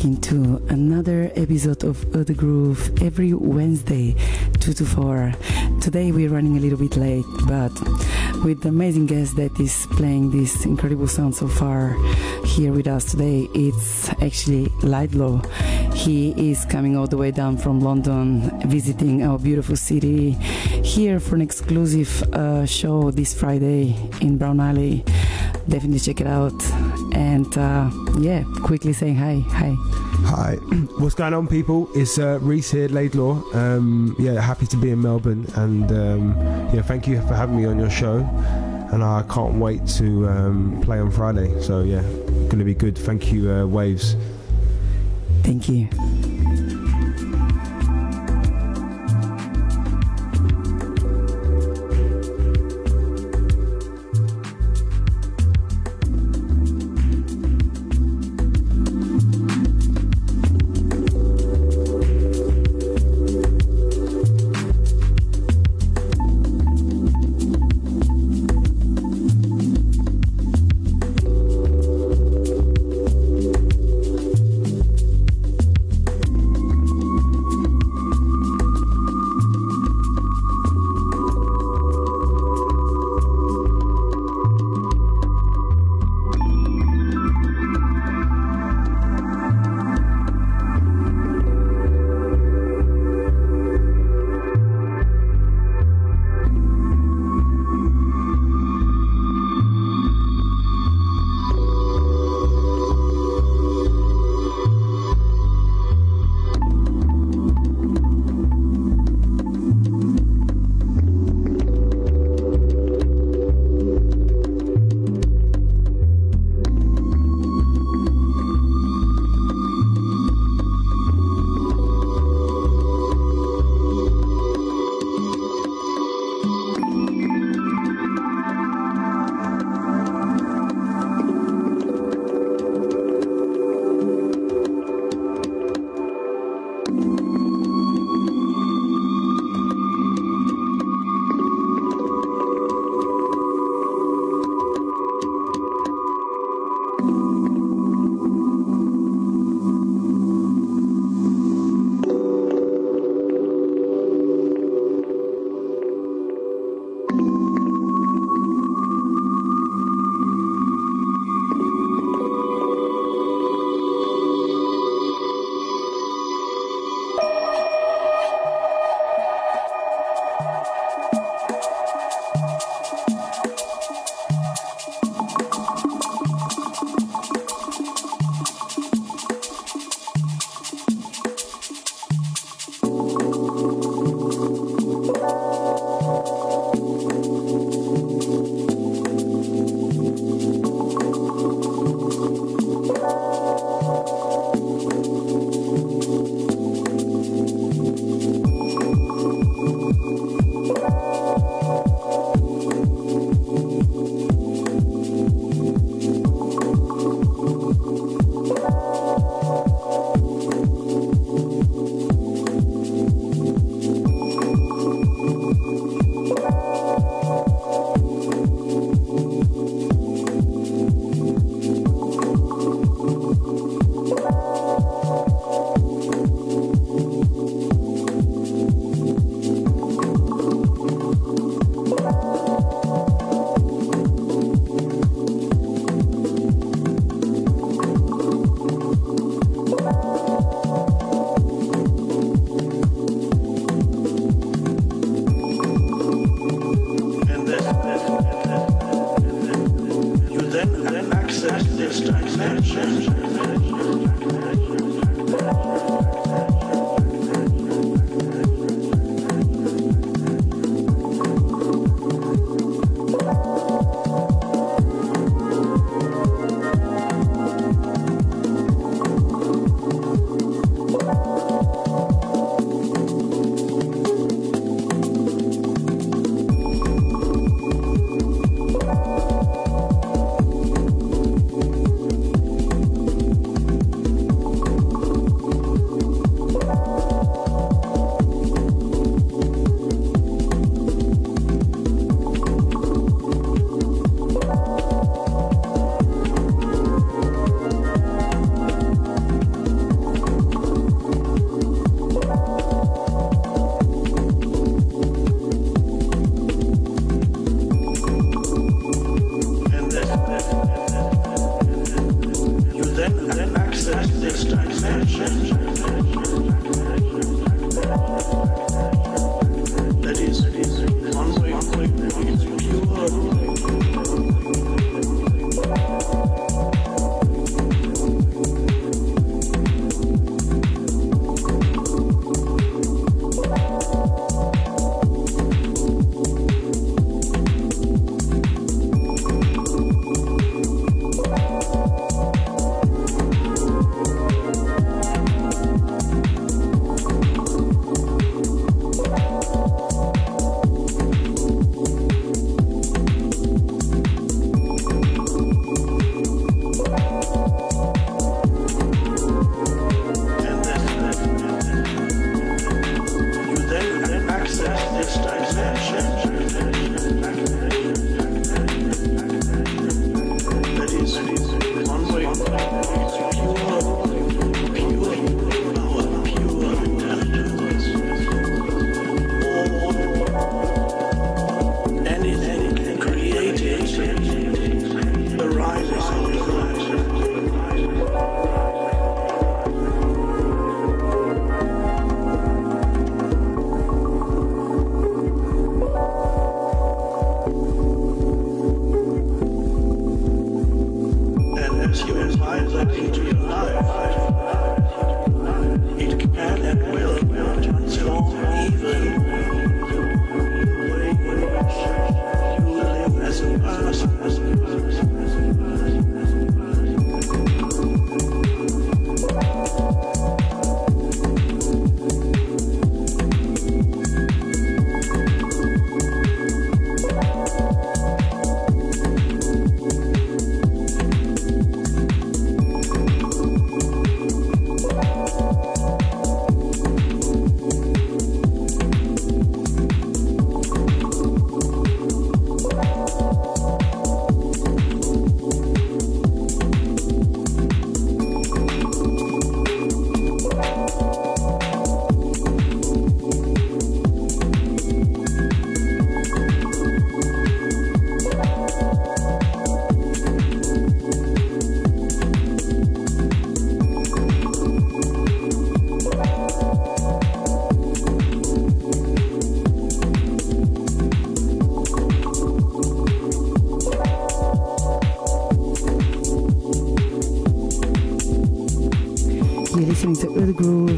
into another episode of EAU DE GROOVE every Wednesday, 2 to 4. Today we're running a little bit late, but with the amazing guest that is playing this incredible sound so far here with us today, it's actually Laidlaw. He is coming all the way down from London, visiting our beautiful city here for an exclusive show this Friday in Brown Alley. Definitely check it out. And yeah, quickly saying hi. Hi, what's going on, people? It's Reese here, Laidlaw. Yeah, happy to be in Melbourne, and yeah, thank you for having me on your show. And I can't wait to play on Friday. So yeah, gonna be good. Thank you, W.A.V.E.S. Thank you.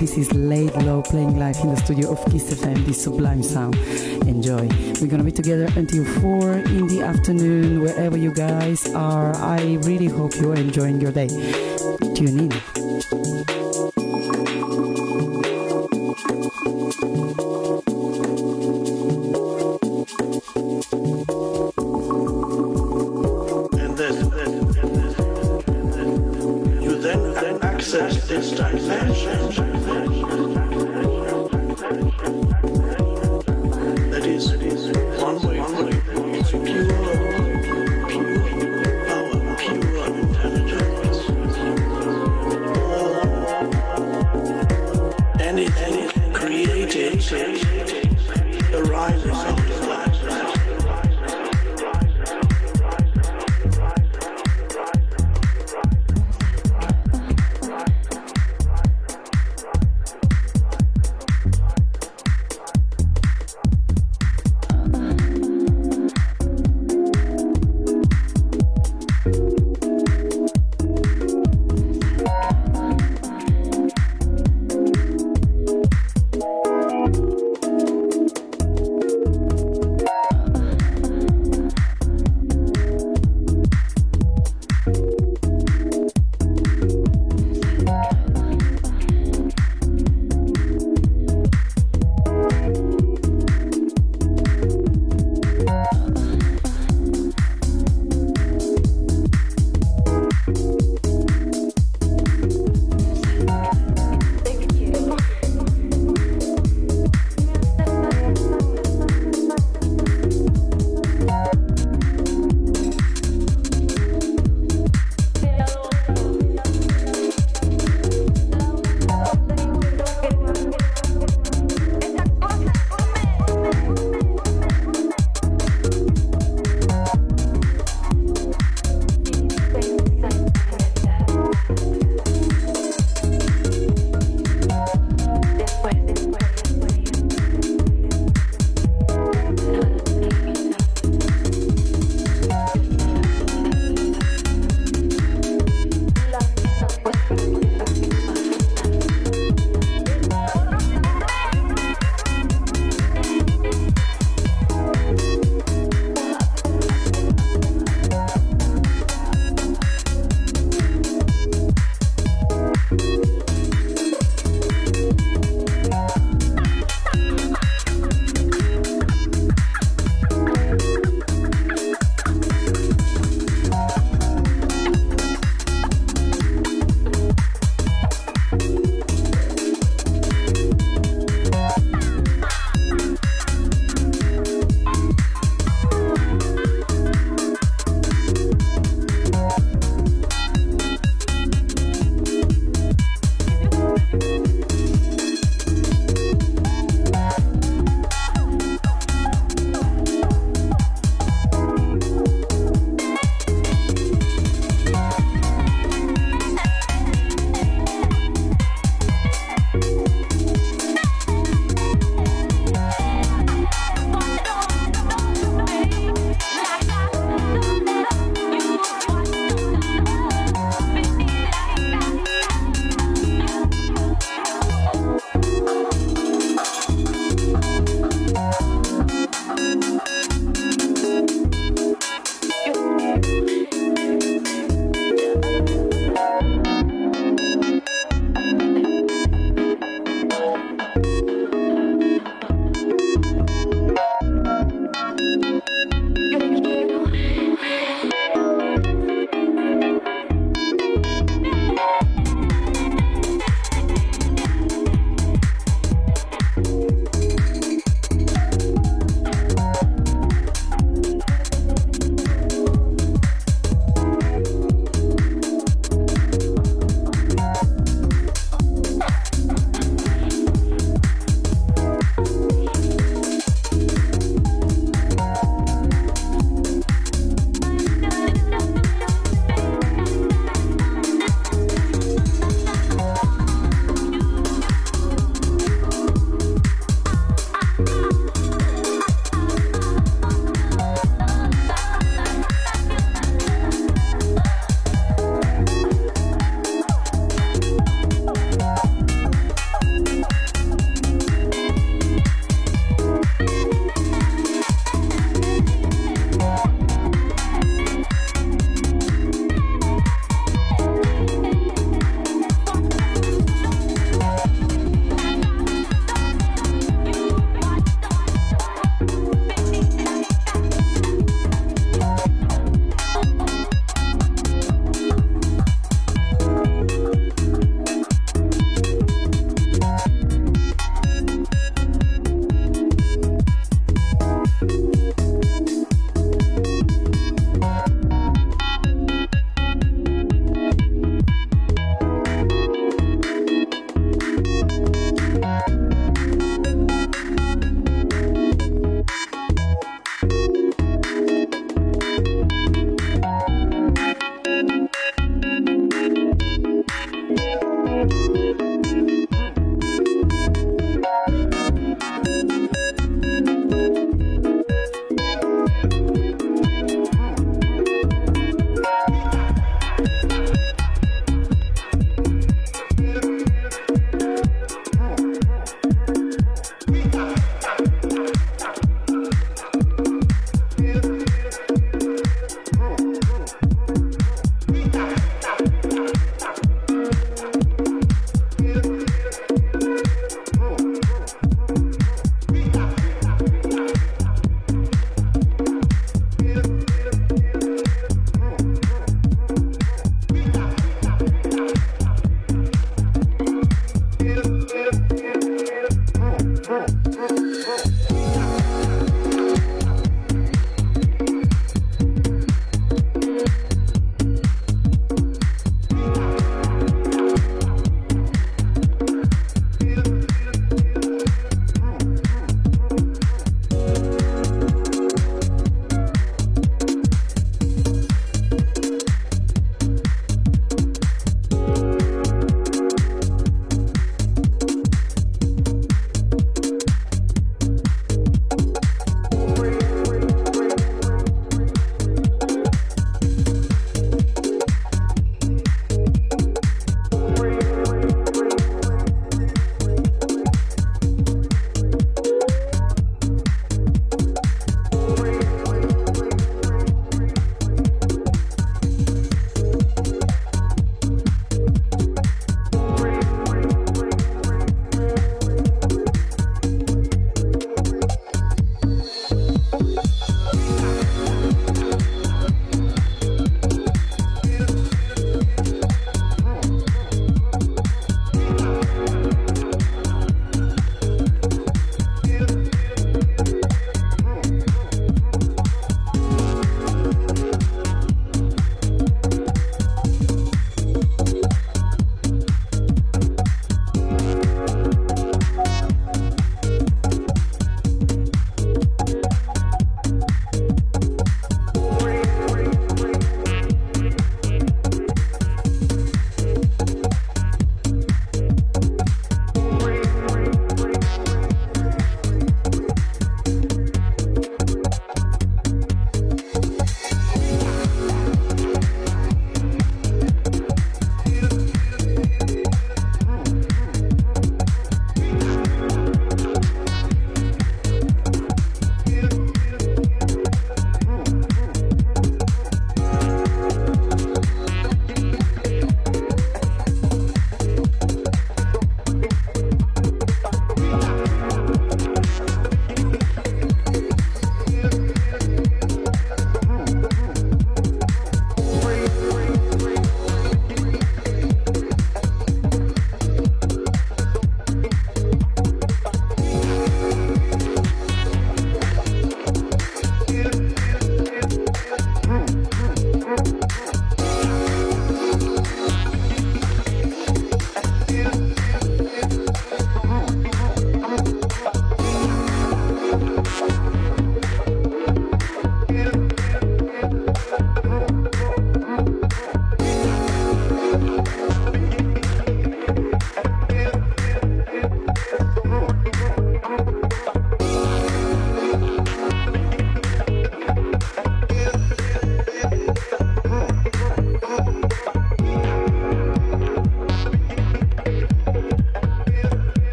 This is Laidlaw playing live in the studio of Kiss FM, this sublime sound. Enjoy. We're gonna be together until 4 in the afternoon, wherever you guys are. I really hope you are enjoying your day. Tune in. This dimension that is one way it's pure power, pure intelligence, and it created arises out of that.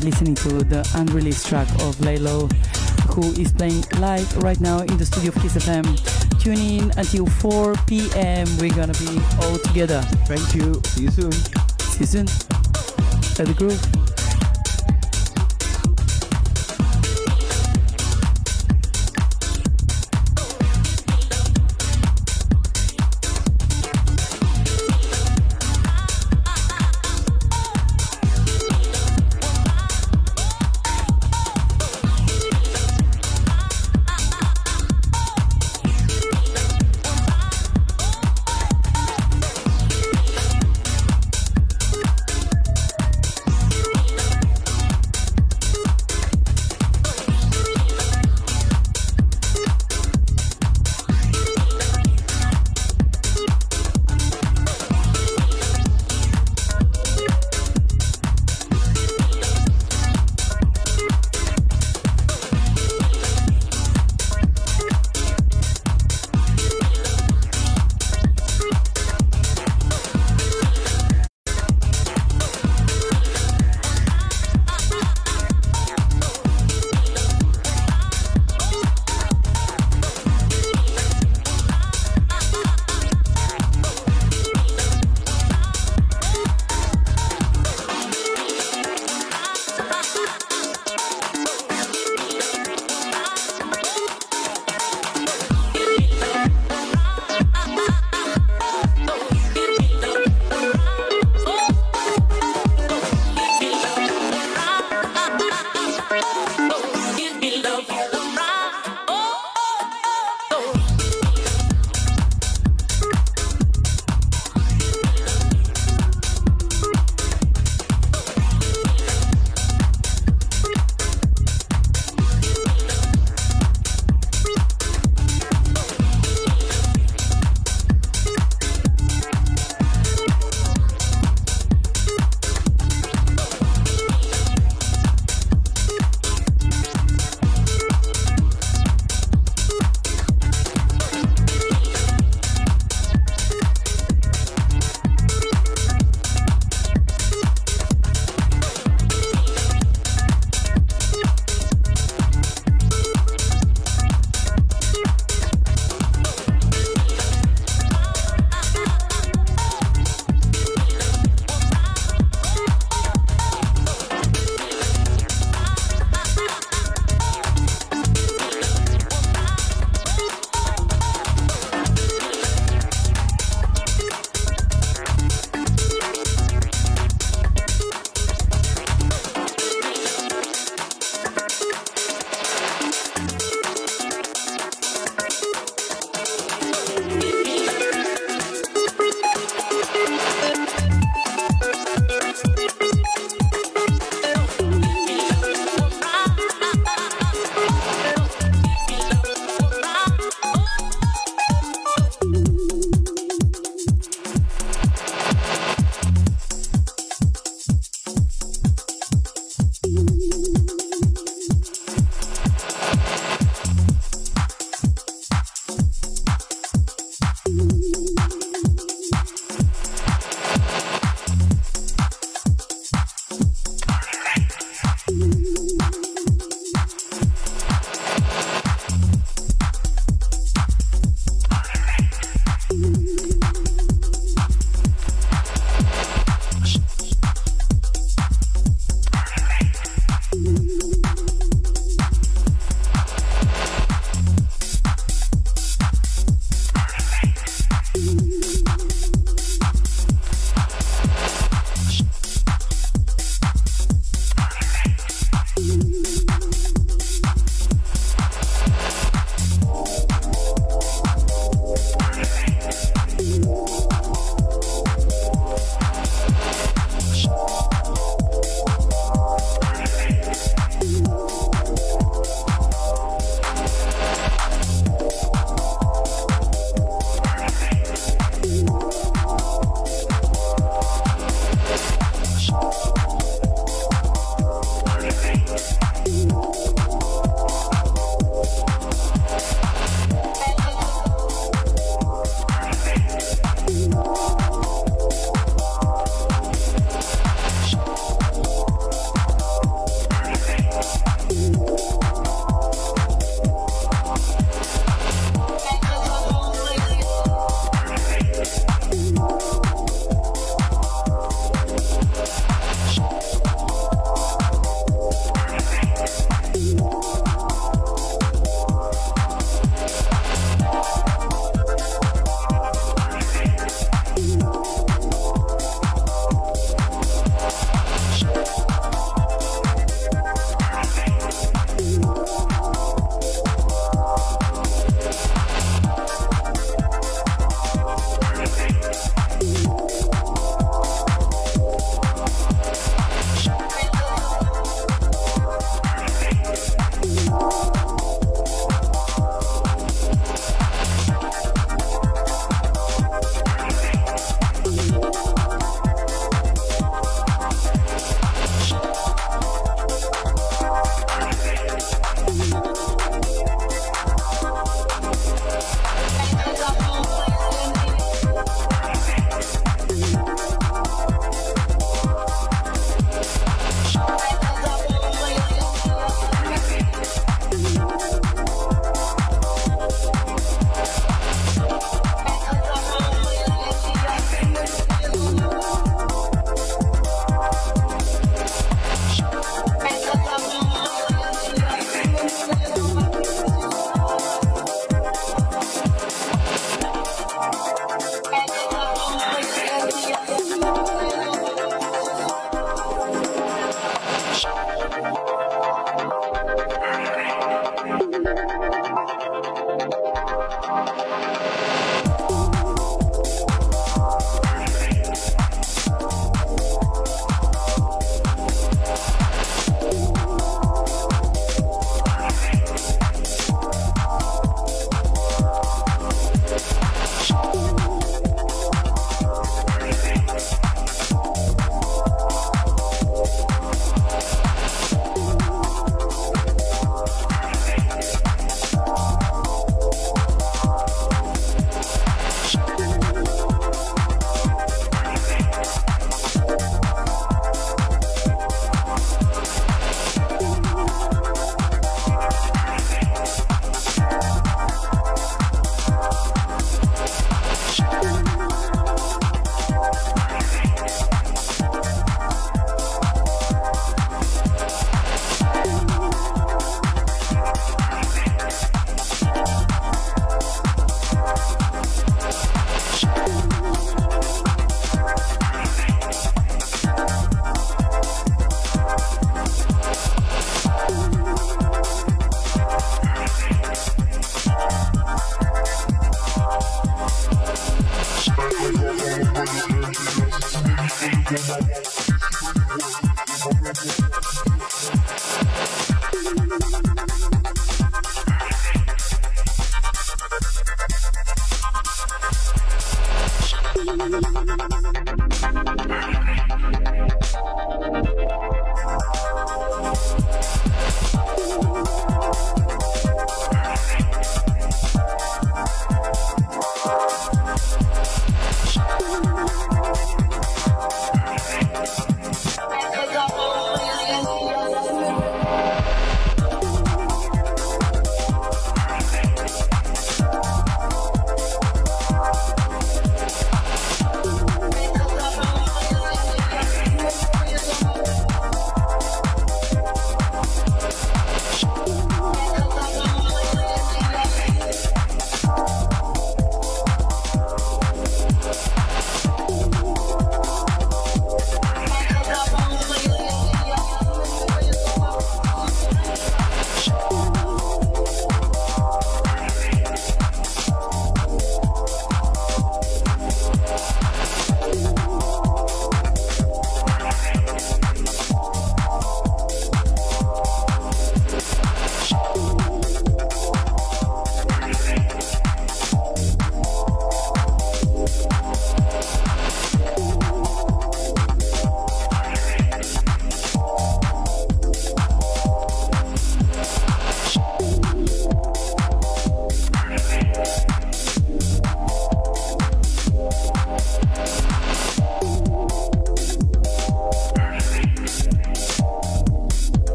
You're listening to the unreleased track of Laidlaw, who is playing live right now in the studio of Kiss FM. Tune in until 4 p.m. We're gonna be all together. Thank you. See you soon. See you soon. Let the groove.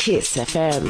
Kiss FM.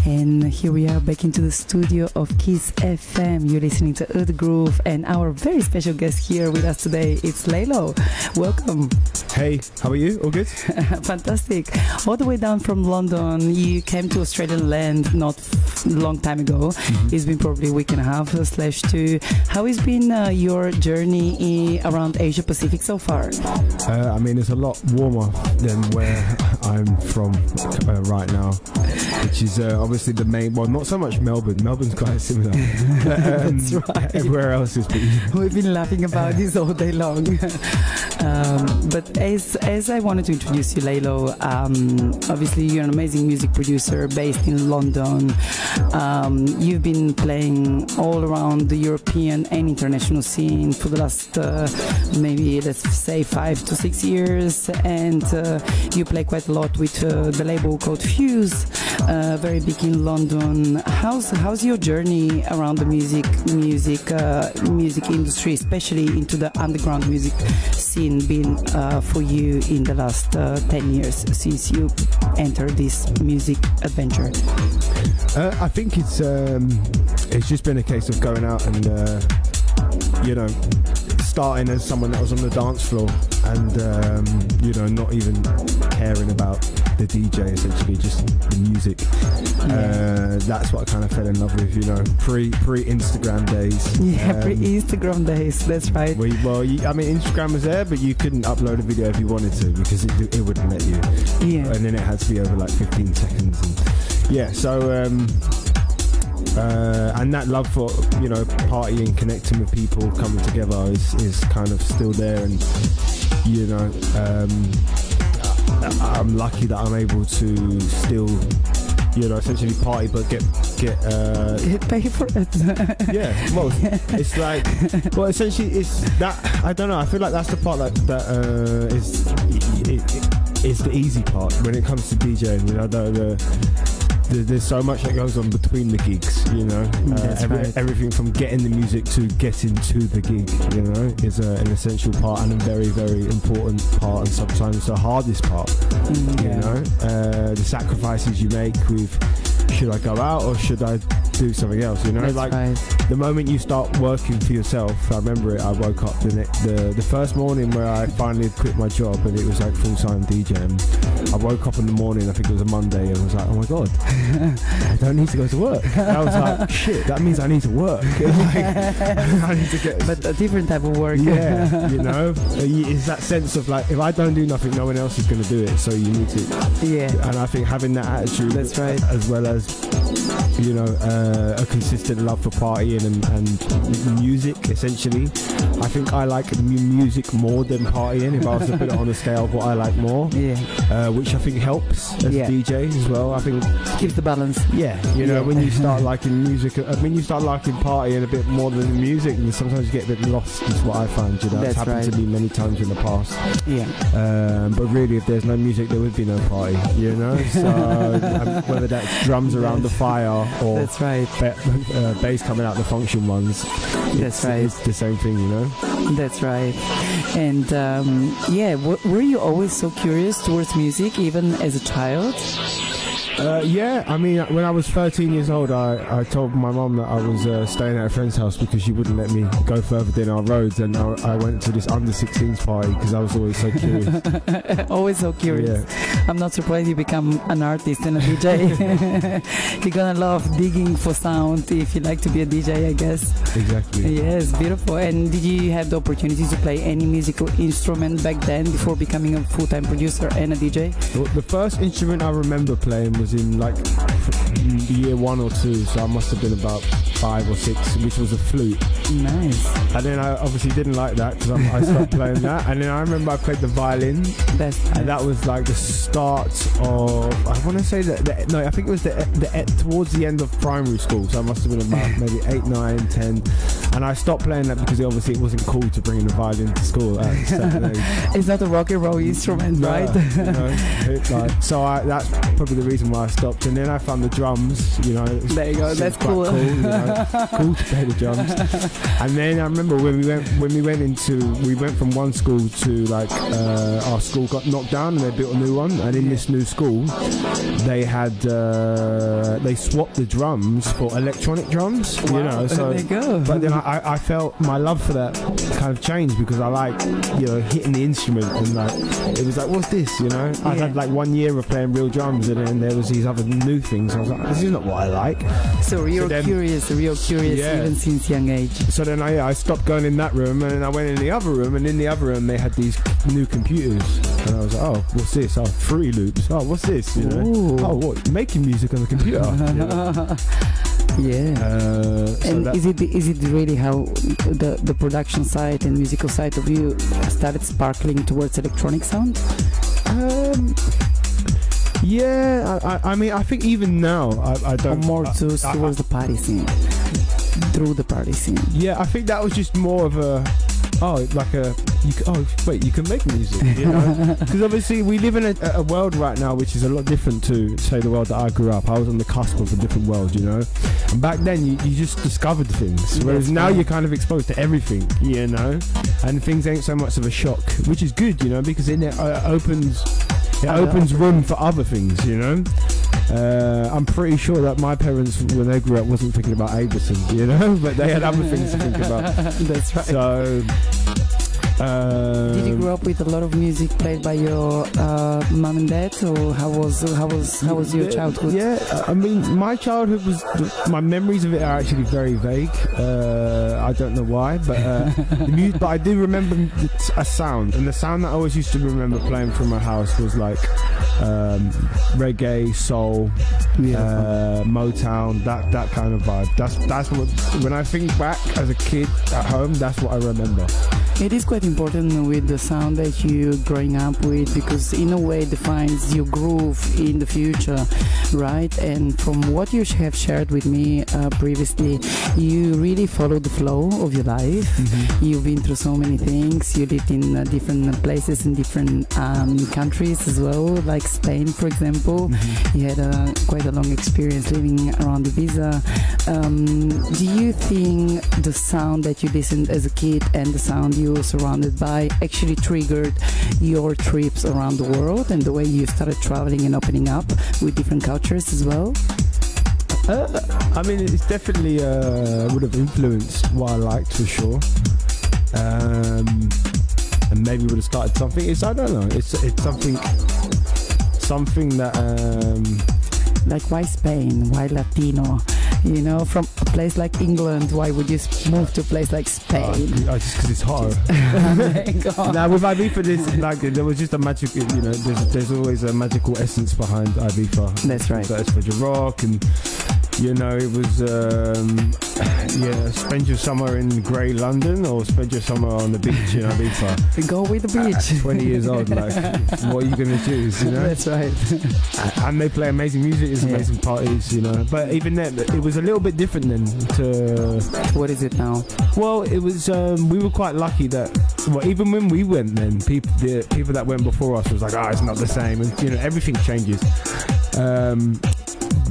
And here we are back into the studio of Kiss FM. You're listening to EAU DE GROOVE, and our very special guest here with us today, it's Laidlaw. Welcome. Hey, how are you? All good? Fantastic. All the way down from London, you came to Australian land not a long time ago. It's been probably a week and a half / 2. How has been your journey around Asia Pacific so far? I mean, it's a lot warmer than where I'm from right now, which is obviously the main, well, not so much Melbourne. Melbourne's quite similar. That's right. Everywhere else is pretty. We've been laughing about this all day long. But as I wanted to introduce you, Laidlaw, obviously you're an amazing music producer based in London. You've been playing all around the European and international scene for the last maybe, let's say, 5 to 6 years, and you play quite a lot with the label called W.A.V.E.S, very big in London. How's your journey around the music industry, especially into the underground music scene, been for you in the last 10 years since you entered this music adventure? I think it's just been a case of going out and starting as someone that was on the dance floor and not even caring about the DJ, essentially just the music. That's what I kind of fell in love with, pre Instagram days. Pre Instagram days, that's right. Instagram was there, but you couldn't upload a video if you wanted to because it wouldn't let you. Yeah. And then it had to be over like 15 seconds. And that love for partying, connecting with people, coming together is kind of still there, and I'm lucky that I'm able to still essentially party but get pay for it. It's like, essentially it's that, I don't know, I feel like that's the part that is the easy part when it comes to DJing. There's so much that goes on between the gigs, everything from getting the music to getting to the gig, is an essential part and a very, very important part, and sometimes the hardest part. The sacrifices you make with, should I go out or should I do something else? The moment you start working for yourself, I remember it. I woke up the first morning where I finally had quit my job, and it was like full-time DJing. I woke up in the morning, I think it was a Monday, and I was like, oh my god, I don't need to go to work. I was like, shit, that means I need to work. I need to get, but a different type of work. It's that sense of like, if I don't do nothing, no one else is going to do it, so you need to. And I think having that attitude, that's right, as well as a consistent love for partying and music, essentially. I think I like music more than partying, if I was to put it on a scale of what I like more. Which I think helps as a DJ as well. I think keeps the balance. When you start liking music, you start liking partying a bit more than the music, and sometimes you get a bit lost, is what I find. It's happened to me many times in the past. But really, if there's no music, there would be no party, So whether that's drums around the fire or that's right, bass coming out the function ones, that's right, it's the same thing, That's right. And were you always so curious towards music, even as a child? When I was 13 years old, I told my mum that I was staying at a friend's house because she wouldn't let me go further than our roads, and I went to this under 16s party because I was always so curious. Always so curious. I'm not surprised you become an artist and a DJ. You're gonna love digging for sound if you like to be a DJ, I guess. Exactly. Yes, beautiful. And did you have the opportunity to play any musical instrument back then before becoming a full-time producer and a DJ? The first instrument I remember playing was in like year 1 or 2, so I must have been about 5 or 6, which was a flute. Nice. And then I obviously didn't like that because I stopped playing that. And then I remember I played the violin, and that was like the start of, I want to say that, no, I think it was towards the end of primary school, so I must have been about maybe 8, 9, 10. And I stopped playing that because obviously it wasn't cool to bring in a violin to school at a certain age. It's not a rock and roll instrument, No, right? you know, so that's probably the reason why I stopped. And then I found the drums, you know. There you go, that's quite cool. You know, cool to play the drums. And then I remember when we went from one school to like our school got knocked down and they built a new one. And in this new school, they had they swapped the drums for electronic drums. Wow. You know, so There you go. but then I felt my love for that kind of changed because I like, you know, hitting the instrument and like it was like, what's this, you know? I had like 1 year of playing real drums and then there was these other new things. I was like, this is not what I like. So real curious Yeah. even since young age. So then I stopped going in that room and then I went in the other room, and in the other room they had these new computers and I was like, oh, what's this? Oh, Fruity Loops. Oh, what's this? You know? Ooh. Oh, what? Making music on the computer. You know? Yeah. So And that- is it really how the production side and musical side of you started sparkling towards electronic sound? Yeah, I mean, I think even now I Or don't. more towards the party scene? Through the party scene. Yeah, I think that was just more of a. You can make music, you know? Because obviously we live in a world right now which is a lot different to, say, the world that I grew up. I was on the cusp of a different world, you know? And back then you just discovered things, whereas now you're kind of exposed to everything, you know? And things ain't so much of a shock, which is good, you know, because it opens room for other things, you know? I'm pretty sure that my parents, when they grew up, wasn't thinking about Ableton, you know, but they had other things to think about. That's right. So, did you grow up with a lot of music played by your mom and dad, or how was your childhood? Yeah, I mean, my childhood my memories of it are actually very vague. I don't know why, but but I do remember a sound, and the sound that I always used to remember playing from my house was like reggae, soul, Motown, that kind of vibe. That's what, when I think back as a kid at home, that's what I remember. It is quite important with the sound that you're growing up with, because in a way defines your groove in the future, right? And from what you have shared with me previously, you really follow the flow of your life. Mm-hmm. You've been through so many things. You lived in different places in different countries as well, like Spain, for example. Mm-hmm. You had quite a long experience living around Ibiza. Do you think the sound that you listened as a kid and the sound you were surrounded by actually triggered your trips around the world and the way you started traveling and opening up with different cultures as well? I mean, it's definitely would have influenced what I liked for sure, and maybe would have started something. I don't know. It's something that. Like, why Spain? Why Latino? You know, from a place like England, why would you move to a place like Spain? Just because it's hot. Now with Ibiza, there was just a magic. You know, there's always a magical essence behind Ibiza. That's right. That's for rock, and you know, it was spend your summer in grey London or spend your summer on the beach in Ibiza. Go with the beach. 20 years old, like, what are you going to choose, you know? That's right. And they play amazing music, it's amazing parties, you know. But even then, it was a little bit different then to... What is it now? Well, it was, we were quite lucky that, well, even when we went then, the people that went before us was like, it's not the same. And, you know, everything changes.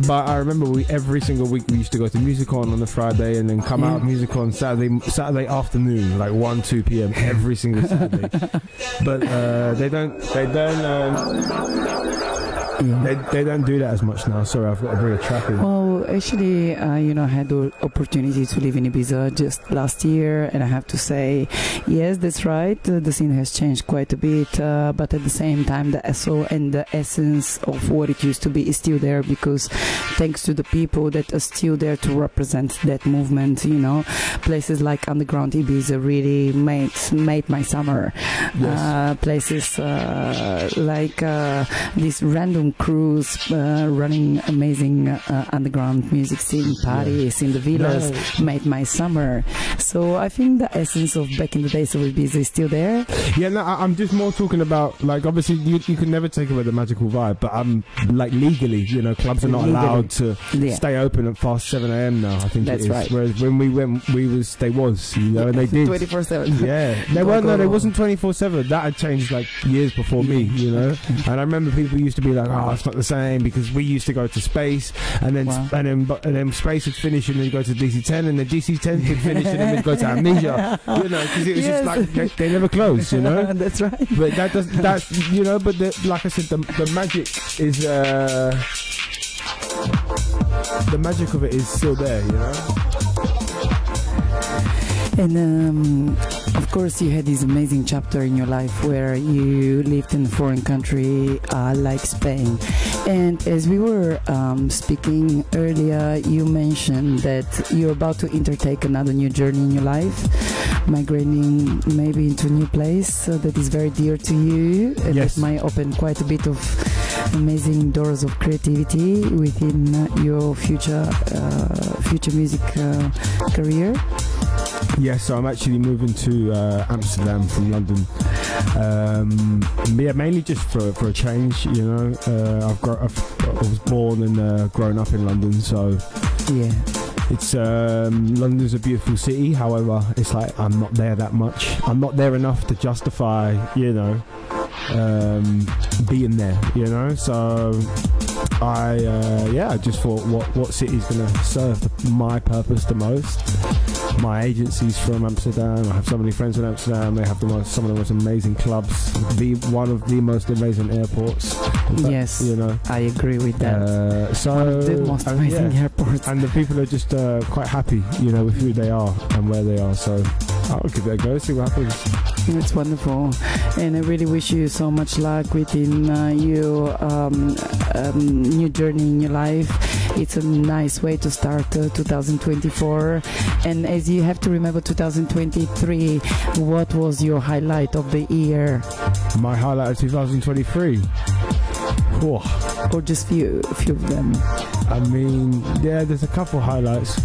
But I remember every single week we used to go to Musicon on a Friday and then come out of Musicon Saturday afternoon, like 1-2 p.m. every single Saturday. But they don't do that as much now. Sorry, I've got to bring a track in. Well, actually, I had the opportunity to live in Ibiza just last year, and I have to say, yes, that's right. The scene has changed quite a bit, but at the same time, the soul and the essence of what it used to be is still there, because thanks to the people that are still there to represent that movement, places like Underground Ibiza really made my summer. Yes. Places like this random amazing crews running amazing underground music scene parties in the villas made my summer. So I think the essence of back in the days of WE.V.E.S is still there. Yeah, no, I'm just more talking about, like, obviously you can never take away the magical vibe, but I'm like legally, you know, clubs are not allowed to stay open at past 7 a.m. now. I think that's it is. right. Whereas when we went, they was, you know, and they did 24/7. Yeah, they weren't. No, they wasn't 24/7. That had changed like years before me, you know. And I remember people used to be like, "Oh, it's not the same," because we used to go to Space, and then Space would finish, and then go to DC10, and then DC10 would finish, and then we'd go to Amnesia, you know, because it was just like they never closed, you know. That's right. But that's you know. But like I said, the magic is the magic of it is still there, you know. And of course you had this amazing chapter in your life where you lived in a foreign country like Spain, and as we were speaking earlier, you mentioned that you're about to undertake another new journey in your life, migrating maybe into a new place that is very dear to you, and that might open quite a bit of amazing doors of creativity within your future music career. Yes, so I'm actually moving to Amsterdam from London. Yeah, mainly just for a change, you know. I was born and grown up in London, so yeah. It's London's a beautiful city. However, it's like I'm not there that much. I'm not there enough to justify, you know, being there, you know. So I just thought what city's gonna serve my purpose the most. My agency's from Amsterdam. I have so many friends in Amsterdam. They have some of the most amazing clubs. One of the most amazing airports. Fact, yes, you know, I agree with that. One of the most amazing airports. And the people are just quite happy, you know, with who they are and where they are. So I'll give it a go, see what happens. It's wonderful, and I really wish you so much luck within your new journey in your life. It's a nice way to start 2024, and as you have to remember 2023, what was your highlight of the year? My highlight of 2023? Whoa. Or just few of them? I mean, yeah, there's a couple highlights.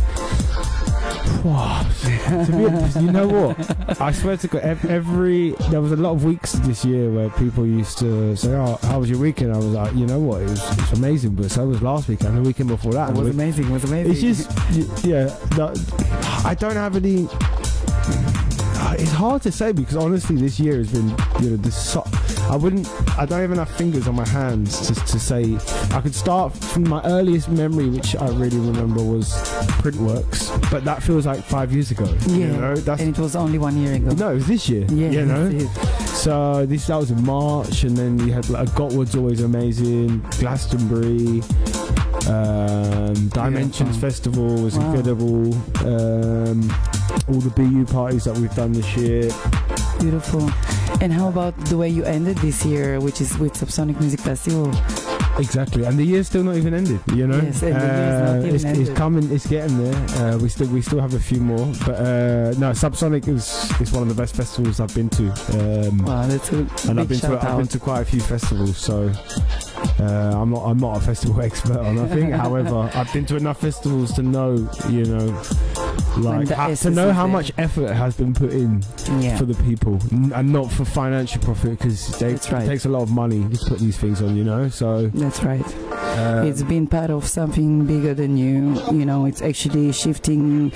To be honest, you know what? I swear to God, there was a lot of weeks this year where people used to say, "Oh, how was your weekend?" I was like, you know what? It was amazing, but so was last weekend, the weekend before that. It was amazing. It's just, yeah. I don't have any. It's hard to say because honestly, this year has been, you know, I don't even have fingers on my hands to say. I could start from my earliest memory, which I really remember, was Printworks, but that feels like 5 years ago. Yeah, you know? And it was only 1 year ago. No, it was this year. Yeah, you know. So that was in March, and then you had like Gotwood's always amazing, Glastonbury, Dimensions Festival was incredible. All the BU parties that we've done this year. Beautiful. And how about the way you ended this year, which is with Subsonic Music Festival? Exactly, and the year's still not even ended, you know. Yes, and the year's not even ended. It's coming, it's getting there. We still have a few more, but no, Subsonic is one of the best festivals I've been to. Wow, that's a and big I've been to quite a few festivals, so I'm not a festival expert or nothing. However, I've been to enough festivals to know, you know, like to know how much effort has been put in for the people, and not for financial profit, because it takes a lot of money to put these things on, you know. So that's right. It's been part of something bigger than you. You know, it's actually shifting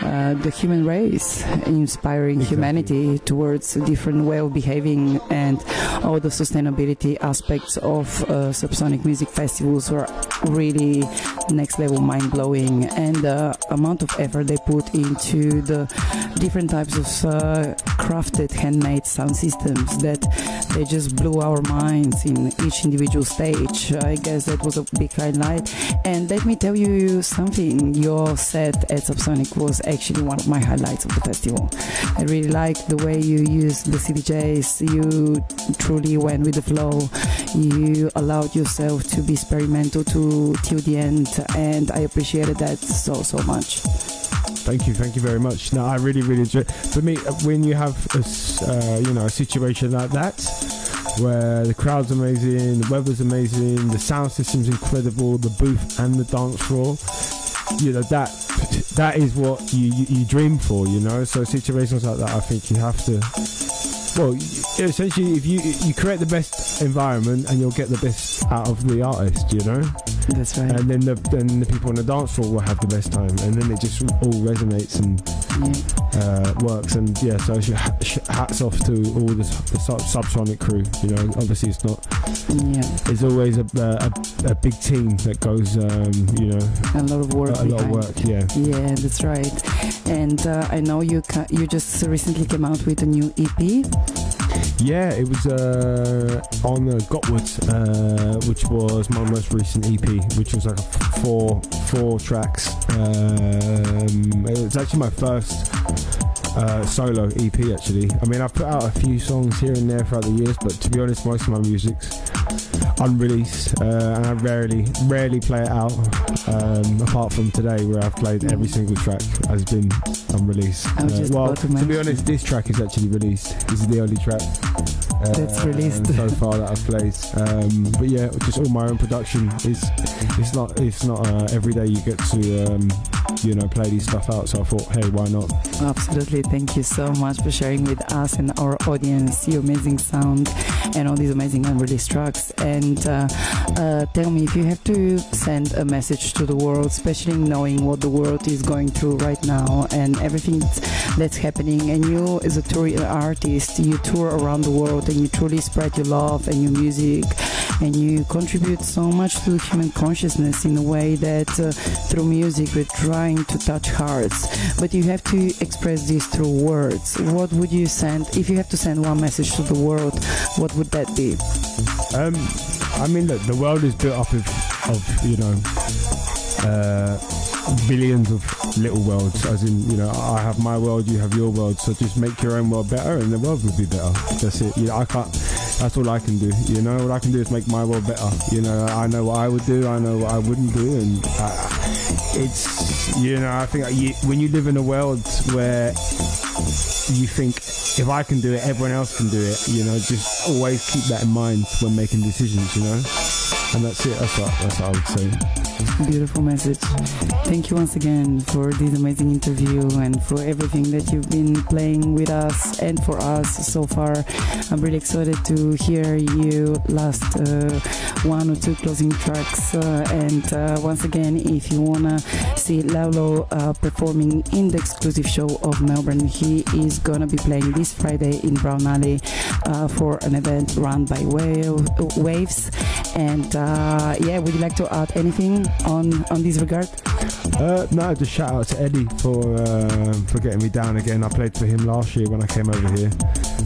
the human race, inspiring humanity towards a different way of behaving, and all the sustainability aspects of Subsonic Music Festivals were really next level, mind blowing, and the amount of effort they put into the different types of crafted handmade sound systems that they just blew our minds in each individual stage. I guess that was a big highlight. And let me tell you something, your set at Subsonic was actually one of my highlights of the festival. I really liked the way you used the CDJs. You truly went with the flow. You allowed yourself to be experimental till the end, and I appreciated that so much. Thank you very much. No, I really enjoy it. For me, when you have a situation like that, where the crowd's amazing, the weather's amazing, the sound system's incredible, the booth and the dance floor. You know, that is what you dream for, you know. So situations like that, I think you have to, well, essentially, if you create the best environment, and you'll get the best out of the artist, you know. That's right. And then the people on the dance floor will have the best time, and then it just all resonates and works. And yeah, so hats off to all the Subsonic crew. You know, obviously it's not. Yeah. It's always a big team that goes. You know, a lot of work. A lot of work. Yeah. Yeah, that's right. And I know you just recently came out with a new EP. Yeah, it was on W.A.V.E.S, which was my most recent EP, which was like four tracks. It was actually my first solo EP, actually. I mean, I've put out a few songs here and there throughout the years, but to be honest, most of my music's unreleased, and I rarely play it out, apart from today, where I've played every single track has been unreleased. To be honest, this track is actually released. This is the only track that's released so far that I've played. But yeah, just all my own production. It's not every day you get to play these stuff out. So I thought, hey, why not? Absolutely. Thank you so much for sharing with us and our audience your amazing sound and all these amazing unreleased tracks. And tell me, if you have to send a message to the world, especially knowing what the world is going through right now and everything that's happening, and you as a tour artist, you tour around the world and you truly spread your love and your music, and you contribute so much to human consciousness in a way that through music we're trying to touch hearts, but you have to express this through words. What would you send if you have to send one message to the world? What would that be? I mean, look, the world is built up of you know, billions of little worlds, as in, you know, I have my world, you have your world, so just make your own world better and the world will be better. That's it. You know, that's all I can do. You know, all I can do is make my world better. You know, I know what I would do, I know what I wouldn't do, and it's, you know, I think when you live in a world where you think, if I can do it, everyone else can do it, you know, just always keep that in mind when making decisions, you know. And that's it. That's what I would say. Beautiful message. Thank you once again for this amazing interview and for everything that you've been playing with us and for us so far. I'm really excited to hear you last one or two closing tracks. And once again, if you wanna see Laidlaw performing in the exclusive show of Melbourne, he is gonna be playing this Friday in Brown Alley for an event run by W.A.V.E.S. And yeah, would you like to add anything on this regard? No, just shout out to Eddie for getting me down again. I played for him last year when I came over here.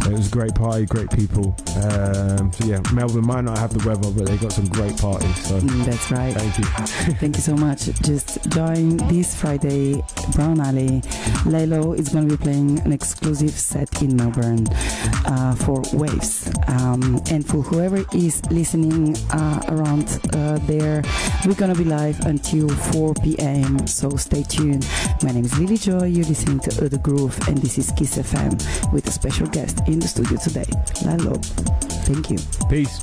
It was a great party, great people. So yeah, Melbourne might not have the weather, but they got some great parties. So that's right. Thank you. Thank you so much. Just join this Friday, Brown Alley. Laidlaw is going to be playing an exclusive set in Melbourne for W.A.V.E.S. And for whoever is listening around there, we're going to be live until 4 p.m. So stay tuned. My name is Lili Joy. You're listening to The Groove, and this is Kiss FM with a special guest in the studio today, Laidlaw. Thank you. Peace.